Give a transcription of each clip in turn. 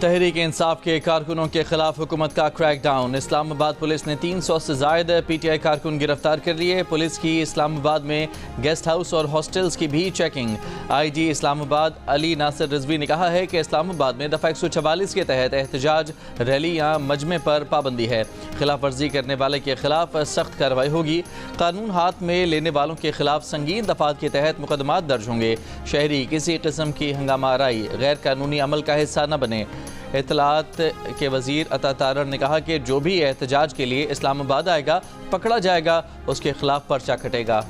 तहरीक इंसाफ के कारकुनों के खिलाफ हुकूमत का क्रैकडाउन। इस्लामाबाद पुलिस ने 300 से ज़ायद पीटीआई कारकुन गिरफ्तार कर लिए। पुलिस की इस्लामाबाद में गेस्ट हाउस और हॉस्टल्स की भी चेकिंग। आईजी इस्लामाबाद अली नासिर रिजवी ने कहा है कि इस्लामाबाद में दफ़ा 144 के तहत एहतजाज, रैली या मजमे पर पाबंदी है। खिलाफ वर्जी करने वाले के खिलाफ सख्त कार्रवाई होगी। कानून हाथ में लेने वालों के खिलाफ संगीन दफात के तहत मुकदमात दर्ज होंगे। शहरी किसी किस्म की हंगामा आराई, गैर कानूनी अमल का हिस्सा न बने। इत्तलात के वजीर अता तारर ने कहा कि जो भी एहतजाज के लिए इस्लामाबाद आएगा पकड़ा जाएगा, उसके खिलाफ पर्चा कटेगा।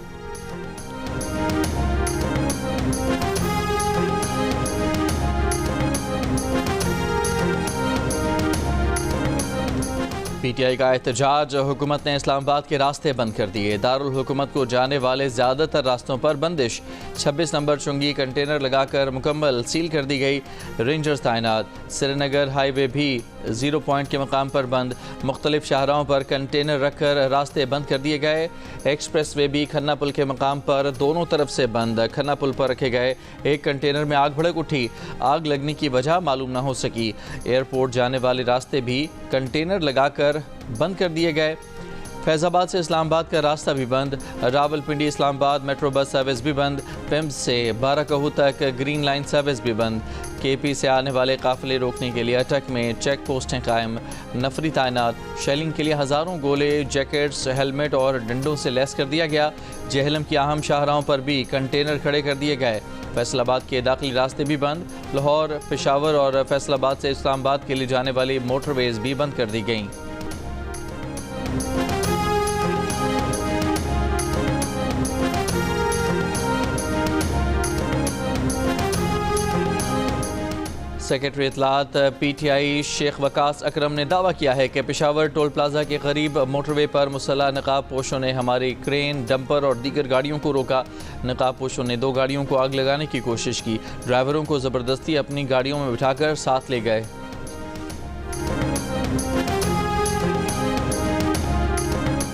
पीटीआई का एहतजाज, हुकूमत ने इस्लामाबाद के रास्ते बंद कर दिए। दारुल हुकूमत को जाने वाले ज़्यादातर रास्तों पर बंदिश। 26 नंबर चुंगी कंटेनर लगाकर मुकम्मल सील कर दी गई। रेंजर्स तैनात। श्रीनगर हाईवे भी 0 पॉइंट के मकाम पर बंद। मुख्तलिफ शाहराहों पर कंटेनर रखकर रास्ते बंद कर दिए गए। एक्सप्रेस वे भी खन्ना पुल के मकाम पर दोनों तरफ से बंद। खन्ना पुल पर रखे गए एक कंटेनर में आग भड़क उठी। आग लगने की वजह मालूम न हो सकी। एयरपोर्ट जाने वाले रास्ते भी कंटेनर लगाकर बंद कर दिए गए। फैज़ाबाद से इस्लामाबाद का रास्ता भी बंद। Rawalpindi Islamabad metro bus service भी बंद। पिम्स से बाराकहू तक ग्रीन लाइन सर्विस भी बंद। केपी से आने वाले काफिले रोकने के लिए अटक में चेक पोस्टें कायम। नफरी तैनात। शेलिंग के लिए हज़ारों गोले, जैकेट्स, हेलमेट और डंडों से लैस कर दिया गया। जहलम की अहम शाहराहों पर भी कंटेनर खड़े कर दिए गए। फैसलाबाद के दाखिली रास्ते भी बंद। लाहौर, पेशावर और फैसलाबाद से इस्लामाबाद के लिए जाने वाली मोटरवेज भी बंद कर दी गईं। सेक्रेटरी इत्तलात पीटीआई शेख वकास अकरम ने दावा किया है कि पेशावर टोल प्लाजा के करीब मोटरवे पर मुसल्लह नकाब पोशों ने हमारी क्रेन, डंपर और दीगर गाड़ियों को रोका। नकाब पोशों ने 2 गाड़ियों को आग लगाने की कोशिश की। ड्राइवरों को ज़बरदस्ती अपनी गाड़ियों में बिठाकर साथ ले गए।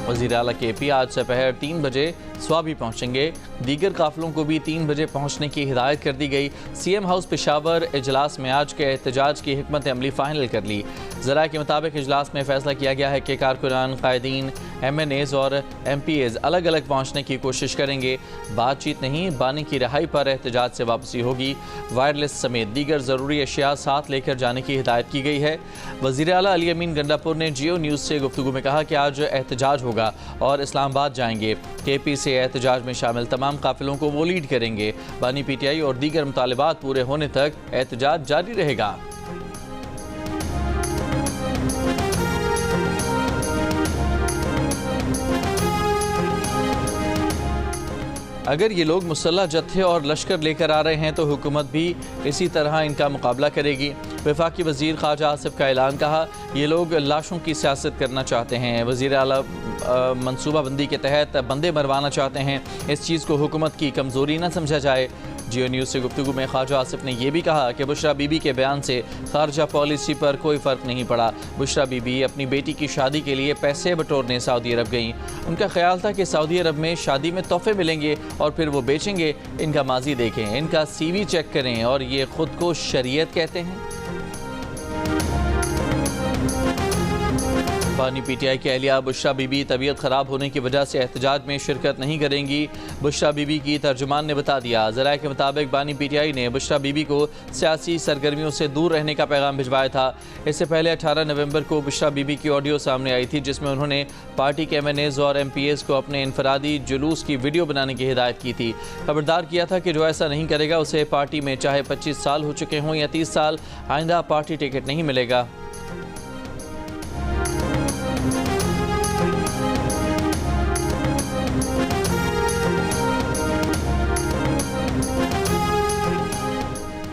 वज़ीर आला केपी आज दोपहर 3 बजे स्वाबी पहुंचेंगे। दीगर काफिलों को भी 3 बजे पहुंचने की हिदायत कर दी गई। सीएम हाउस पेशावर इजलास में आज के एहतजाज की हिकमत अमली फाइनल कर ली। ज़राए के मुताबिक इजलास में फैसला किया गया है कि कारकुनान, कायदीन, MNAs और MPAs अलग अलग पहुंचने की कोशिश करेंगे। बातचीत नहीं, बानी की रिहाई पर एहतजाज से वापसी होगी। वायरलेस समेत दीगर ज़रूरी अशिया साथ लेकर जाने की हिदायत की गई है। वज़ीर आला अली अमीन गंडापुर ने जियो न्यूज़ से गुफ्तगू में कहा कि आज एहतजाज होगा और इस्लामाबाद जाएंगे। KP से एहतजाज में शामिल तमाम काफिलों को वो लीड करेंगे। बानी PTI और दीगर मुतालिबात पूरे होने तक एहतजाज जारी रहेगा। अगर ये लोग मुसल्लह जत्थे और लश्कर लेकर आ रहे हैं तो हुकूमत भी इसी तरह इनका मुकाबला करेगी। वफाकी वज़ीर ख्वाजा आसिफ का ऐलान। कहा, ये लोग लाशों की सियासत करना चाहते हैं। वज़ीर आला मनसूबाबंदी के तहत बंदे मरवाना चाहते हैं। इस चीज़ को हुकूमत की कमज़ोरी न समझा जाए। जियो न्यूज़ से गुफ्तगू में ख्वाजा आसिफ ने यह भी कहा कि बुशरा बीबी के बयान से खारजा पॉलिसी पर कोई फ़र्क नहीं पड़ा। बुशरा बीबी अपनी बेटी की शादी के लिए पैसे बटोरने सऊदी अरब गईं। उनका ख्याल था कि सऊदी अरब में शादी में तोहफे मिलेंगे और फिर वो बेचेंगे। इनका माजी देखें, इनका CV चेक करें और ये ख़ुद को शरीयत कहते हैं। बानी PTI की अहलिया बुशरा बीबी तबीयत ख़राब होने की वजह से एहतजाज में शिरकत नहीं करेंगी। बुशरा बीबी की तर्जुमान ने बता दिया। ज़राए के मुताबिक बानी PTI ने बुशरा बीबी को सियासी सरगर्मियों से दूर रहने का पैगाम भिजवाया था। इससे पहले 18 नवंबर को बुशरा बीबी की ऑडियो सामने आई थी, जिसमें उन्होंने पार्टी के MNAs और MPAs को अपने इनफरादी जुलूस की वीडियो बनाने की हिदायत की थी। खबरदार किया था कि जो ऐसा नहीं करेगा उसे पार्टी में चाहे 25 साल हो चुके हों या 30 साल, आइंदा पार्टी टिकट नहीं मिलेगा।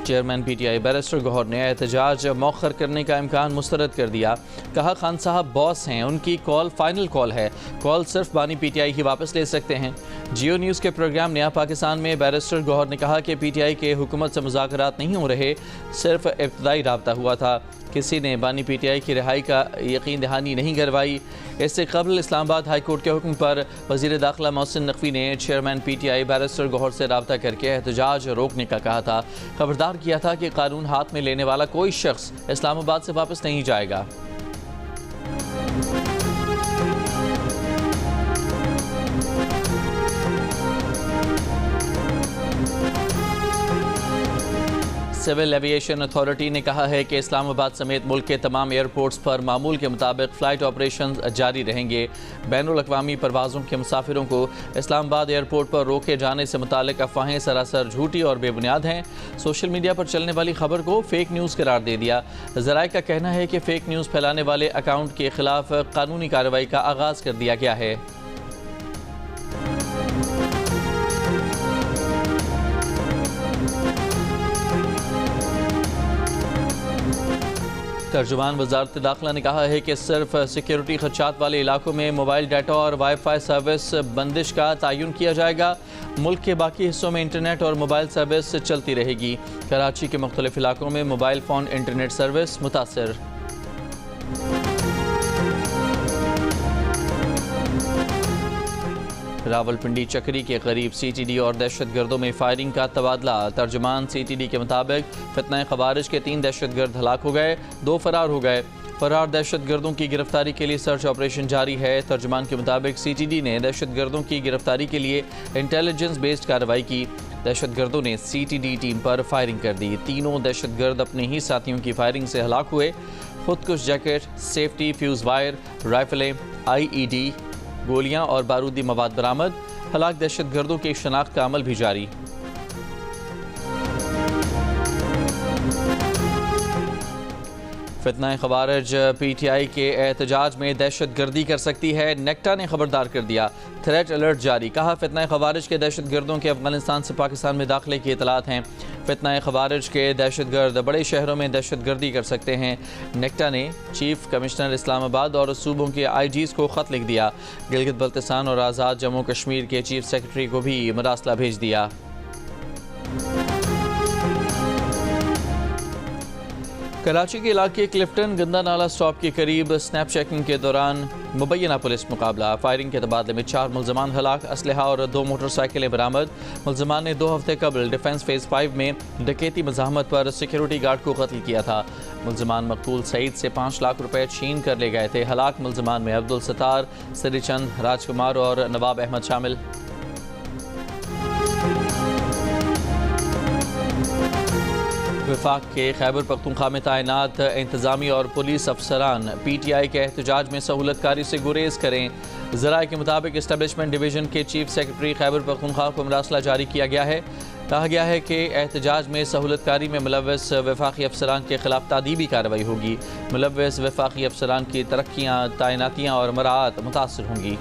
चेयरमैन PTI बैरिस्टर गौहर ने एहतजाज मौखर करने का इम्कान मुस्तरद कर दिया। कहा, खान साहब बॉस हैं, उनकी कॉल फाइनल कॉल है। कॉल सिर्फ बानी PTI ही वापस ले सकते हैं। जियो न्यूज़ के प्रोग्राम नया पाकिस्तान में बैरिस्टर गौहर ने कहा कि पीटीआई के हुकूमत से मुज़ाकरात नहीं हो रहे, सिर्फ इब्तदाई राब्ता हुआ था। किसी ने बानी पीटीआई की रिहाई का यकीन दहानी नहीं करवाई। इससे कबल इस्लामाबाद हाई कोर्ट के हुक्म पर वज़ीर दाखिला मोहसिन नकवी ने चेयरमैन पीटीआई बैरिस्टर गौहर से रब्ता करके एहतजाज रोकने का कहा था। खबरदार किया था कि कानून हाथ में लेने वाला कोई शख्स इस्लामाबाद से वापस नहीं जाएगा। सिविल एविएशन अथॉरिटी ने कहा है कि इस्लामाबाद समेत मुल्क के तमाम एयरपोर्ट्स पर मामूल के मुताबिक फ़्लाइट ऑपरेशन जारी रहेंगे। बैनुल अक़वामी परवाज़ों के मुसाफिरों को इस्लामाबाद एयरपोर्ट पर रोके जाने से मुतालिक अफवाहें सरासर झूठी और बेबुनियाद हैं। सोशल मीडिया पर चलने वाली खबर को फेक न्यूज़ करार दे दिया। ज़राए का कहना है कि फेक न्यूज़ फैलाने वाले अकाउंट के खिलाफ कानूनी कार्रवाई का आगाज़ कर दिया गया है। तर्जुमान वज़ारत दाखिला ने कहा है कि सिर्फ सिक्योरिटी खदशात वाले इलाकों में मोबाइल डाटा और वाईफाई सर्विस बंदिश का तयन किया जाएगा। मुल्क के बाकी हिस्सों में इंटरनेट और मोबाइल सर्विस चलती रहेगी। कराची के मुख्तलिफ इलाकों में मोबाइल फ़ोन इंटरनेट सर्विस मुतासर। रावलपिंडी चक्री के करीब सीटीडी और दहशतगर्दों में फायरिंग का तबादला। तर्जुमान सीटीडी के मुताबिक फितना ख़वारिज के 3 दहशतगर्द हलाक हो गए, 2 फरार हो गए। फरार दहशतगर्दों की गिरफ्तारी के लिए सर्च ऑपरेशन जारी है। तर्जुमान के मुताबिक सीटीडी ने दहशतगर्दों की गिरफ्तारी के लिए इंटेलिजेंस बेस्ड कार्रवाई की। दहशतगर्दों ने सीटीडी टीम पर फायरिंग कर दी। तीनों दहशतगर्द अपने ही साथियों की फायरिंग से हलाक हुए। खुदकुश जैकेट, सेफ्टी फ्यूज़ वायर, राइफलें, IED, गोलियां और बारूदी मवाद बरामद। हलाक दहशतगर्दों की शनाख्त का अमल भी जारी। फितना ख़वारिज पीटीआई के एहतजाज में दहशत गर्दी कर सकती है, नेक्टा ने खबरदार कर दिया। थ्रेट अलर्ट जारी। कहा फितना ख़वारिज के दहशत गर्दों के अफगानिस्तान से पाकिस्तान में दाखिले की इतलात हैं। फितना ख़वारिज के दहशत गर्द बड़े शहरों में दहशत गर्दी कर सकते हैं। नेक्टा ने चीफ कमिश्नर इस्लामाबाद और सूबों के IGs को ख़त लिख दिया। गिलगित बल्तिस्तान और आज़ाद जम्मू कश्मीर के चीफ सेक्रेटरी को भी मरासला भेज दिया। कराची के इलाके क्लिफ्टन गंदा नाला स्टॉप के करीब स्नैप चेकिंग के दौरान मुबैना पुलिस मुकाबला। फायरिंग के तबादले में 4 मुलजमान हलाक, असलहा और 2 मोटरसाइकिलें बरामद। मुलजमान ने 2 हफ्ते कबल डिफेंस फेज़ 5 में डकैती मज़ाहमत पर सिक्योरिटी गार्ड को कत्ल किया था। मुलजमान मकतूल सईद से 5 लाख रुपए छीन कर ले गए थे। हलाक मुलजमान में अब्दुल सत्तार, श्रीचंद, राजकुमार और नवाब अहमद शामिल। वफाक के खैबर पख्तूनख्वा में तैनात इंतजामी और पुलिस अफसरान पीटीआई के एहतजाज में सहूलतकारी से गुरेज करें। ज़राए के मुताबिक इस्टेब्लिशमेंट डिवीज़न के चीफ सेक्रेटरी खैबर पख्तूनख्वा को मरासला जारी किया गया है। कहा गया है कि एहतजाज में सहूलतकारी में मुलव्वस वफाकी अफसरान के खिलाफ तादीबी कार्रवाई होगी। मुलव्वस वफाकी अफसरान की तरक्कियाँ, तैनातियाँ और मराआत मुतासर होंगी।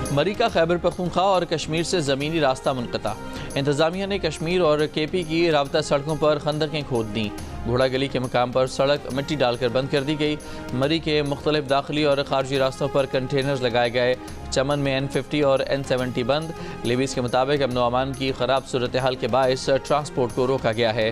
मरी का खैबर पख्तूनख्वा और कश्मीर से ज़मीनी रास्ता मुनक़ता। इंतज़ामिया ने कश्मीर और KP की राबता सड़कों पर खंदकें खोद दी। घोड़ा गली के मकाम पर सड़क मिट्टी डालकर बंद कर दी गई। मरी के मुख्तलिफ दाखिली और खारजी रास्तों पर कंटेनर्स लगाए गए। चमन में N50 और N70 बंद। लेविस के मुताबिक अमन व अमान की ख़राब सूरत हाल के बायस ट्रांसपोर्ट को रोका गया है।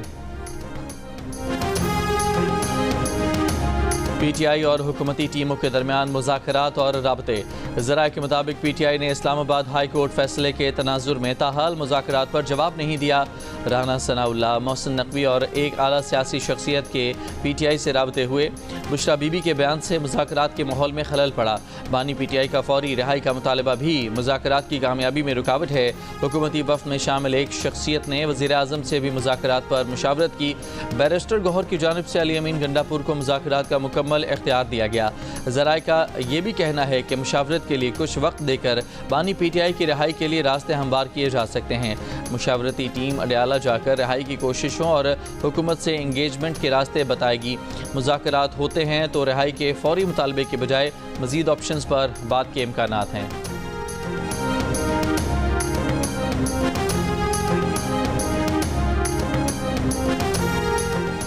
पीटीआई और हुकूमती टीमों के दरमियान मुज़ाकरात और राबते। ज़राए के मुताबिक पीटीआई ने इस्लामाबाद हाई कोर्ट फैसले के तनाजुर में ताहाल मुज़ाकरात पर जवाब नहीं दिया। राना सनाउल्लाह, मोहसिन नकवी और एक आला सियासी शख्सियत के पीटीआई से राबते हुए। बुशरा बीबी के बयान से मुज़ाकरात के माहौल में खलल पड़ा। बानी पीटीआई का फौरी रिहाई का मुतालबा भी मुज़ाकरात की कामयाबी में रुकावट है। हुकूमती वफ़द में शामिल एक शख्सियत ने वज़ीर आज़म से भी मुज़ाकरात पर मुशावरत की। बैरिस्टर गौहर की जानिब से अली अमीन गंडापुर को मुज़ाकरात का मुकम्मल इख्तियार दिया गया। ज़राए का ये भी कहना है कि मुशावरत के लिए कुछ वक्त देकर बानी पीटीआई की रिहाई के लिए रास्ते हमवार किए जा सकते हैं। मुशावरती टीम अडयाला जाकर रिहाई की कोशिशों और हुकूमत से इंगेजमेंट के रास्ते बताएगी। मुज़ाकरात होते हैं तो रिहाई के फौरी मुतालबे के बजाय मज़ीद ऑप्शंस पर बात के इम्कानात हैं।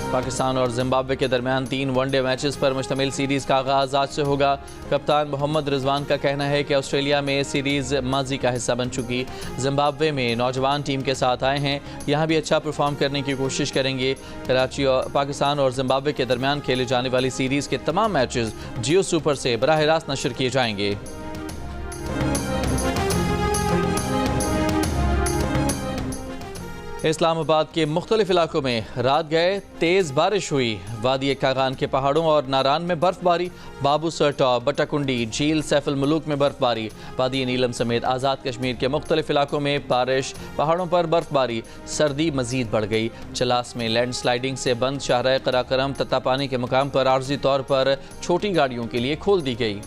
पाकिस्तान और जिम्बाब्वे के दरमियान 3 वनडे मैचेस पर मुश्तमिल सीरीज़ का आगाज़ आज से होगा। कप्तान मोहम्मद रिजवान का कहना है कि ऑस्ट्रेलिया में सीरीज़ माजी का हिस्सा बन चुकी। जिम्बाब्वे में नौजवान टीम के साथ आए हैं, यहाँ भी अच्छा परफॉर्म करने की कोशिश करेंगे। कराची और पाकिस्तान और जिम्बाब्वे के दरमियान खेले जाने वाली सीरीज़ के तमाम मैचेस जियो सुपर से बराह रास्त नशर किए जाएंगे। इस्लामाबाद के मुख्तलिफ इलाकों में रात गए तेज़ बारिश हुई। वादी कागान के पहाड़ों और नारान में बर्फबारी, बाबू सर टॉप, बटाकुंडी, झील सैफुल मुलूक में बर्फबारी, वादी नीलम समेत आज़ाद कश्मीर के मुख्तलिफ इलाकों में बारिश, पहाड़ों पर बर्फबारी। सर्दी मजीद बढ़ गई। चलास में लैंड स्लाइडिंग से बंद शाहराह कराकरम तत्तापानी के मुकाम पर आर्जी तौर पर छोटी गाड़ियों के लिए खोल दी गई।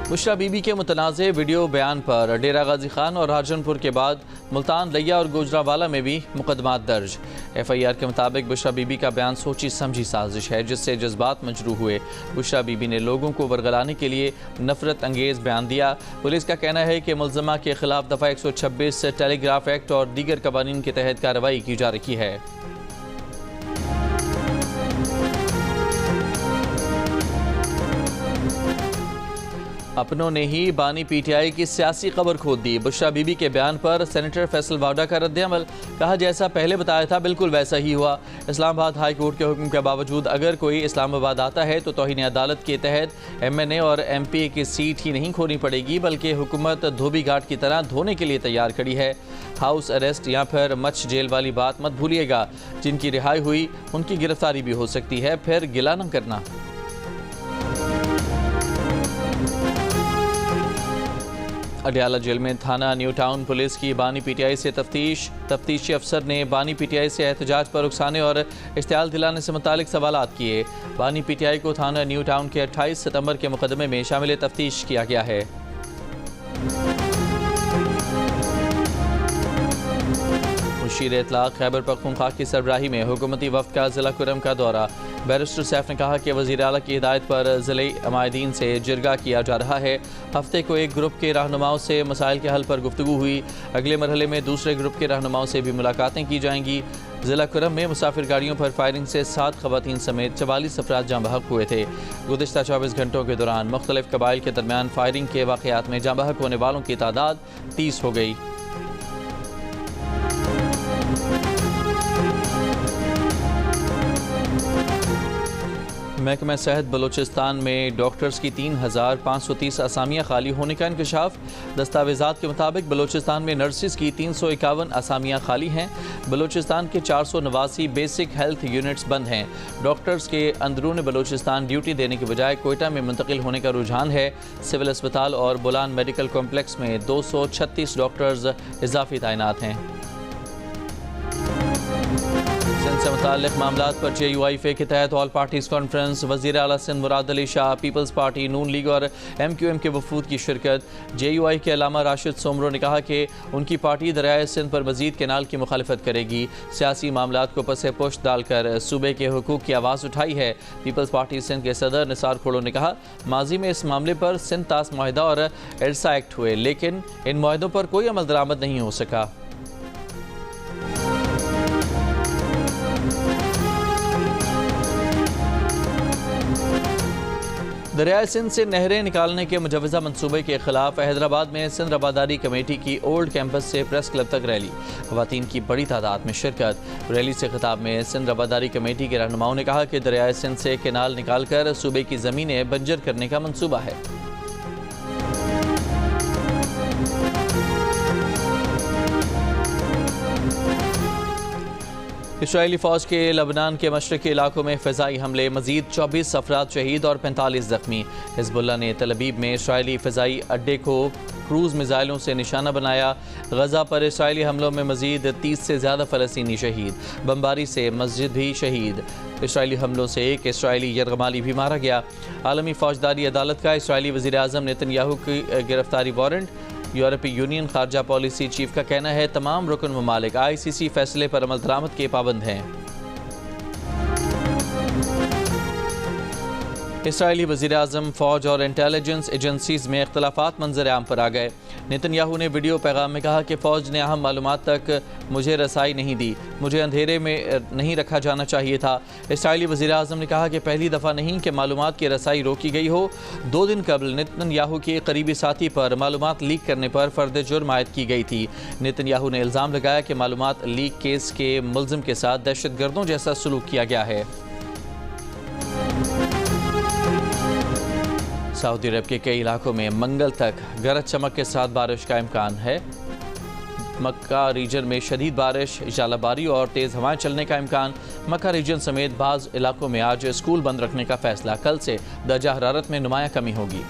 बुशरा बीबी के मुतनाज़े वीडियो बयान पर डेरा गाजी खान और राजनपुर के बाद मुल्तान, लिया और गुजरावाला में भी मुकदमात दर्ज। FIR के मुताबिक बुशरा बीबी का बयान सोची समझी साजिश है जिससे जज्बात मजरू हुए। बुशरा बीबी ने लोगों को वर्गलाने के लिए नफरत अंगेज बयान दिया। पुलिस का कहना है कि मुलजमा के खिलाफ दफ़ा 126 टेलीग्राफ एक्ट और दीगर कवानीन के तहत कार्रवाई की जा रही है। अपनों ने ही बानी PTI की सियासी खबर खोद दी। बुशरा बीबी के बयान पर सेनेटर फैसल वाडा का रद्द-ए-अमल, कहा जैसा पहले बताया था बिल्कुल वैसा ही हुआ। इस्लामाबाद हाई कोर्ट के हुक्म के बावजूद अगर कोई इस्लामाबाद आता है तो तौहीन अदालत के तहत MNA और MPA की सीट ही नहीं खोनी पड़ेगी बल्कि हुकूमत धोबी घाट की तरह धोने के लिए तैयार खड़ी है। हाउस अरेस्ट या फिर मच जेल वाली बात मत भूलिएगा। जिनकी रिहाई हुई उनकी गिरफ्तारी भी हो सकती है, फिर गिला न करना। अडियाला जेल में थाना न्यू टाउन पुलिस की बानी PTI से तफ्तीशी अफसर ने बानी PTI से एहतजाज पर उकसाने और इश्तियाल दिलाने से मुतालिक सवालात किए। बानी PTI को थाना न्यू टाउन के 28 सितंबर के मुकदमे में शामिल तफ्तीश किया गया है। मुशीर इतलाक़ खैबर पख्तूनख्वा की सरबराही में हुकूमती वफ़द का ज़िला कुरम का दौरा। बैरिस्टर सैफ ने कहा कि वज़ीर आला की हिदायत पर ज़िले अमायदीन से जिरगा किया जा रहा है। हफ्ते को एक ग्रुप के रहनुमाओं से मसाइल के हल पर गुफ्तगू हुई। अगले मरहले में दूसरे ग्रुप के रहनुमाओं से भी मुलाकातें की जाएंगी। ज़िला कुरम में मुसाफिर गाड़ियों पर फायरिंग से 7 ख़वातीन समेत 44 अफराद जाँ बहक हुए थे। गुज़िश्ता 24 घंटों के दौरान मुख्तलिफ कबाइल के दरमियान फायरिंग के वाक़यात में जाँ बहक होने वालों की तादाद 30 हो गई। महकमा सेहत बलूचिस्तान में डॉक्टर्स की 3530 असामियाँ खाली होने का इंकशाफ। दस्तावेज़ात के मुताबिक बलूचिस्तान में नर्सिस की 351 असामियाँ खाली हैं। बलूचिस्तान के 489 बेसिक हेल्थ यूनिट्स बंद हैं। डॉक्टर्स के अंदरून बलूचिस्तान ड्यूटी देने के बजाय कोयटा में मुंतकिल होने का रुझान है। सिविल अस्पताल और बुलान मेडिकल कॉम्प्लेक्स में 236 डॉक्टर्स इजाफी तैनात हैं। सिंध से मुताल्लिक़ मामलात पर JUIFA के तहत ऑल पार्टीज़ कॉन्फ्रेंस। वज़ीर आला सिंध मुराद अली शाह, पीपल्स पार्टी, नून लीग और MQM के वफूद की शिरकत। JUI के अलामा राशिद सोमरो ने कहा कि उनकी पार्टी दरियाए सिंध पर मज़ीद कैनाल की मुखालिफत करेगी। सियासी मामलात को पसे पुश्त डालकर सूबे के हुकूक की आवाज़ उठाई है। पीपल्स पार्टी सिंध के सदर निसार खोड़ो ने कहा माजी में इस मामले पर सिंध तास मुआहिदा और एडसा एक्ट हुए लेकिन इन मुआहिदों पर कोई अमल दरामद नहीं हो सका। दरियाए सिंध से नहरें निकालने के मुजवज़ा मनसूबे के खिलाफ हैदराबाद में सिंध रबादारी कमेटी की ओल्ड कैंपस से प्रेस क्लब तक रैली। ख़वातीन की बड़ी तादाद में शिरकत। रैली से खिताब में सिंध रबादारी कमेटी के रहनुमाओं ने कहा कि दरियाए सिंध से केनाल निकालकर सूबे की ज़मीनें बंजर करने का मनसूबा है। इसराइली फ़ौज के लबनान के मशरक़ी इलाकों में फ़िज़ाई हमले, मज़ीद 24 अफराद शहीद और 45 ज़ख्मी। हिज़्बुल्लाह ने तल अबीब में इसराइली फ़िज़ाई अड्डे को क्रूज़ मिज़ाइलों से निशाना बनाया। गज़ा पर इसराइली हमलों में मज़ीद 30 से ज़्यादा फ़लस्तीनी शहीद। बमबारी से मस्जिद भी शहीद। इसराइली हमलों से एक इसराइली यरगमाली भी मारा गया। आलमी फ़ौजदारी अदालत का इसराइली वज़ीर आज़म नेतन्याहू की गिरफ्तारी वारंट। यूरोपीय यूनियन खारजा पॉलिसी चीफ का कहना है तमाम रुकन ममालिक ICC फैसले पर अमल दरामद के पाबंद हैं। इसराइली वज़ीर-ए-आज़म फ़ौज और इंटेलिजेंस एजेंसीज़ में इख्तलाफात मंजर आम पर आ गए। नेतन्याहू ने वीडियो पैगाम में कहा कि फ़ौज ने अहम मालूमात तक मुझे रसाई नहीं दी, मुझे अंधेरे में नहीं रखा जाना चाहिए था। इसराइली वज़ीर-ए-आज़म ने कहा कि पहली दफ़ा नहीं कि मालूमात की रसाई रोकी गई हो। 2 दिन कबल नेतन्याहू के करीबी साथी पर मालूमात लीक करने पर फ़र्द जुर्म आयद की गई थी। नेतन्याहू ने इल्ज़ाम लगाया कि मालूमात लीक केस के मुल्ज़िम के साथ दहशतगर्दों जैसा सलूक किया गया है। सऊदी अरब के कई इलाकों में मंगल तक गरज चमक के साथ बारिश का इम्कान है। मक्का रीजन में शदीद बारिश, जालाबारी और तेज़ हवाएं चलने का इम्कान। मक्का रीजन समेत बाज़ इलाकों में आज स्कूल बंद रखने का फैसला। कल से दर्जा हरारत में नुमाया कमी होगी।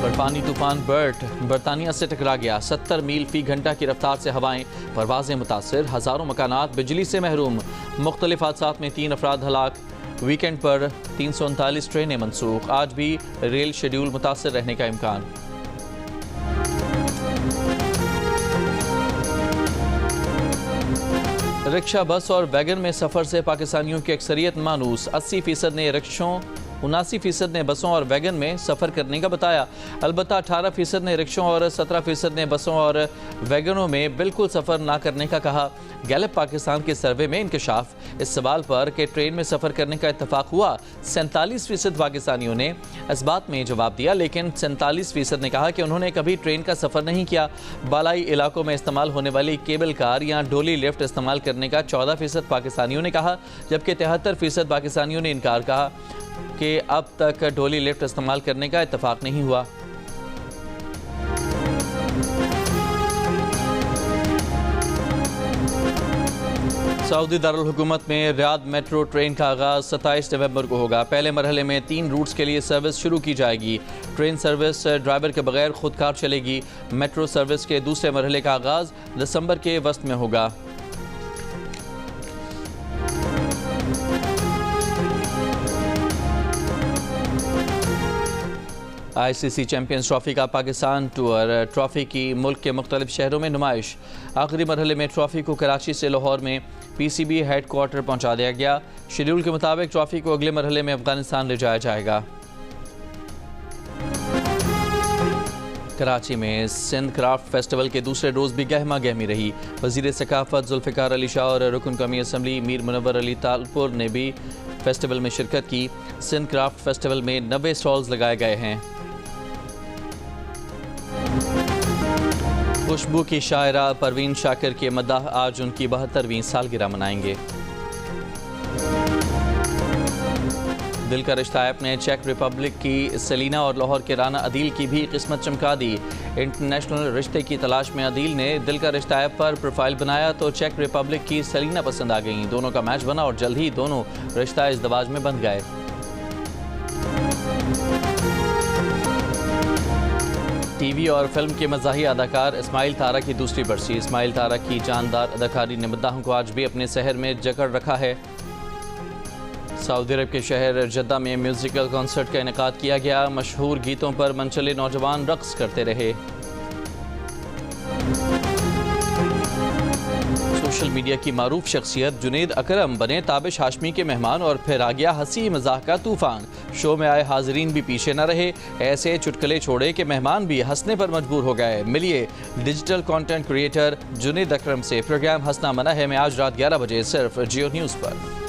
बर्फानी तूफान बर्ट बरतानिया से टकरा गया। 70 मील फी घंटा की रफ्तार से हवाएं, परवाजें मुतासिर, हज़ारों मकानात बिजली से महरूम। मुख्तलिफ हादसात में 3 अफराद हलाक। वीकेंड पर 339 ट्रेनें मनसूख। आज भी रेल शेड्यूल मुतासिर रहने का इम्कान। रिक्शा, बस और वैगन में सफ़र से पाकिस्तानियों की अक्सरियत मानूस। 80% ने रिक्शों, 79% ने बसों और वैगन में सफ़र करने का बताया। अलबत्ता 18% ने रिक्शों और 17% ने बसों और वैगनों में बिल्कुल सफ़र ना करने का कहा। गैलप पाकिस्तान के सर्वे में इंकशाफ इस सवाल पर कि ट्रेन में सफ़र करने का इत्तफाक हुआ, 47% पाकिस्तानियों ने इस बात में जवाब दिया, लेकिन 47% ने कहा कि उन्होंने कभी ट्रेन का सफ़र नहीं किया। बालाई इलाकों में इस्तेमाल होने वाली केबल कार या डोली लिफ्ट इस्तेमाल करने का 14% पाकिस्तानियों ने कहा, जबकि 73% पाकिस्तानियों ने इनकार कहा कि अब तक डोली लिफ्ट इस्तेमाल करने का इत्तफाक नहीं हुआ। सऊदी दारुल हुकूमत में रियाद मेट्रो ट्रेन का आगाज़ 27 नवंबर को होगा। पहले मरहले में 3 रूट्स के लिए सर्विस शुरू की जाएगी। ट्रेन सर्विस ड्राइवर के बगैर खुदकार चलेगी। मेट्रो सर्विस के दूसरे मरहले का आगाज़ दिसंबर के वस्त में होगा। ICC चैंपियंस ट्रॉफी का पाकिस्तान टूर ट्रॉफी की मुल्क के मुख्तलिफ शहरों में नुमाइश। आखिरी मरहले में ट्रॉफी को कराची से लाहौर में PCB हेड क्वार्टर पहुँचा दिया गया। शेड्यूल के मुताबिक ट्रॉफी को अगले मरहले में अफगानिस्तान ले जाया जाएगा। कराची में सिंध क्राफ्ट फेस्टिवल के दूसरे रोज़ भी गहमा गहमी रही। वज़ीर सकाफत जुल्फ़िकार अली शाह और रुकन कौमी असम्बली मीर मुनव्वर अली तालपुर ने भी फेस्टिवल में शिरकत की। सिंध क्राफ्ट फेस्टिवल में 90 स्टॉल्स लगाए गए हैं। खुशबू की शायरा परवीन शाकिर के मद्दाह आज उनकी 72वीं सालगिरह मनाएंगे। दिल का रिश्ता ऐप ने चेक रिपब्लिक की सेलिना और लाहौर के राना अदील की भी किस्मत चमका दी। इंटरनेशनल रिश्ते की तलाश में अदील ने दिल का रिश्ता ऐप पर प्रोफाइल बनाया तो चेक रिपब्लिक की सेलिना पसंद आ गईं। दोनों का मैच बना और जल्द ही दोनों रिश्ता इज़्दवाज में बंध गए। टीवी और फिल्म के मज़ाही अदाकार इस्माइल तारा की दूसरी बरसी। इस्माइल तारा की जानदार अदाकारी ने मद्दाहों को आज भी अपने शहर में जकड़ रखा है। सऊदी अरब के शहर जद्दा में म्यूज़िकल कॉन्सर्ट का इनेकाद किया गया। मशहूर गीतों पर मनचले नौजवान रक्स करते रहे। सोशल मीडिया की मारूफ शख्सियत जुनेद अकरम बने ताबिश हाशमी के मेहमान और फिर आ गया हंसी मजाक का तूफान। शो में आए हाजरीन भी पीछे न रहे, ऐसे चुटकुले छोड़े कि मेहमान भी हंसने पर मजबूर हो गए। मिलिए डिजिटल कंटेंट क्रिएटर जुनेद अकरम से। प्रोग्राम हंसना मना है में आज रात 11 बजे सिर्फ जियो न्यूज़ पर।